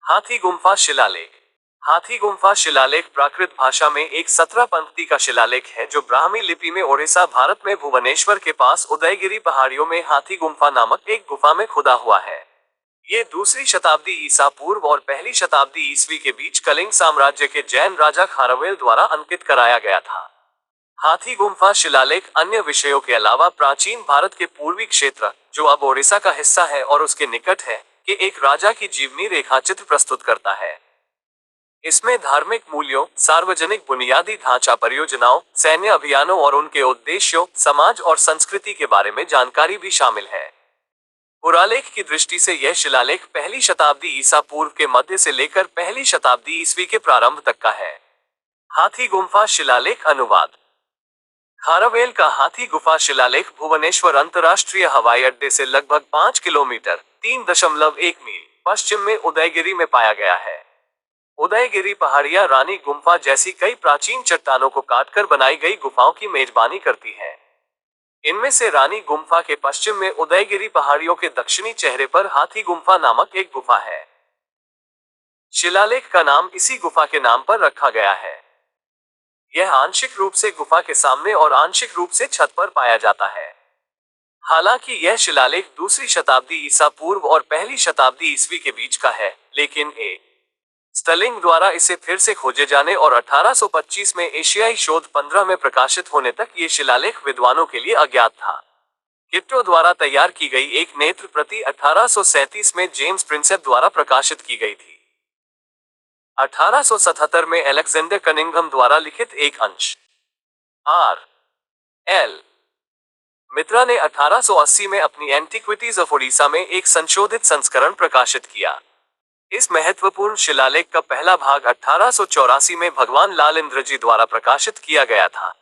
हाथी गुम्फा शिलालेख। हाथी गुम्फा शिलालेख प्राकृत भाषा में एक 17 पंक्ति का शिलालेख है जो ब्राह्मी लिपि में ओडिशा भारत में भुवनेश्वर के पास उदयगिरी पहाड़ियों में हाथी गुम्फा नामक एक गुफा में खुदा हुआ है। ये दूसरी शताब्दी ईसा पूर्व और पहली शताब्दी ईस्वी के बीच कलिंग साम्राज्य के जैन राजा खारवेल द्वारा अंकित कराया गया था। हाथी गुम्फा शिलालेख अन्य विषयों के अलावा प्राचीन भारत के पूर्वी क्षेत्र, जो अब ओडिशा का हिस्सा है और उसके निकट है, के एक राजा की जीवनी रेखाचित्र प्रस्तुत करता है। इसमें धार्मिक मूल्यों, सार्वजनिक बुनियादी ढांचा परियोजनाओं, सैन्य अभियानों और उनके उद्देश्यों, समाज और संस्कृति के बारे में जानकारी भी शामिल है। पुरालेख की दृष्टि से यह शिलालेख पहली शताब्दी ईसा पूर्व के मध्य से लेकर पहली शताब्दी ईस्वी के प्रारंभ तक का है। हाथी गुम्फा शिलालेख अनुवाद। खारवेल का हाथी गुफा शिलालेख भुवनेश्वर अंतर्राष्ट्रीय हवाई अड्डे से लगभग 5 किलोमीटर 3.1 मील पश्चिम में उदयगिरी में पाया गया है। उदयगिरी पहाड़ियां रानी गुम्फा जैसी कई प्राचीन चट्टानों को काटकर बनाई गई गुफाओं की मेजबानी करती है। इनमें से रानी गुम्फा के पश्चिम में उदयगिरी पहाड़ियों के दक्षिणी चेहरे पर हाथी गुम्फा नामक एक गुफा है। शिलालेख का नाम इसी गुफा के नाम पर रखा गया है। यह आंशिक रूप से गुफा के सामने और आंशिक रूप से छत पर पाया जाता है। हालांकि यह शिलालेख दूसरी शताब्दी ईसा पूर्व और पहली शताब्दी ईस्वी के बीच का है, लेकिन ए स्टर्लिंग द्वारा इसे फिर से खोजे जाने और 1825 में एशियाई शोध 15 में प्रकाशित होने तक ये शिलालेख विद्वानों के लिए अज्ञात था। किट्टो द्वारा तैयार की गई एक नेत्र प्रति 1837 में जेम्स प्रिंसेप द्वारा प्रकाशित की गई थी। 1877 में अलेक्जेंडर कनिंघम द्वारा लिखित एक अंश आर एल मित्रा ने 1880 में अपनी एंटिक्विटीज ऑफ ओडिशा में एक संशोधित संस्करण प्रकाशित किया। इस महत्वपूर्ण शिलालेख का पहला भाग 1884 में भगवान लाल इंद्रजी द्वारा प्रकाशित किया गया था।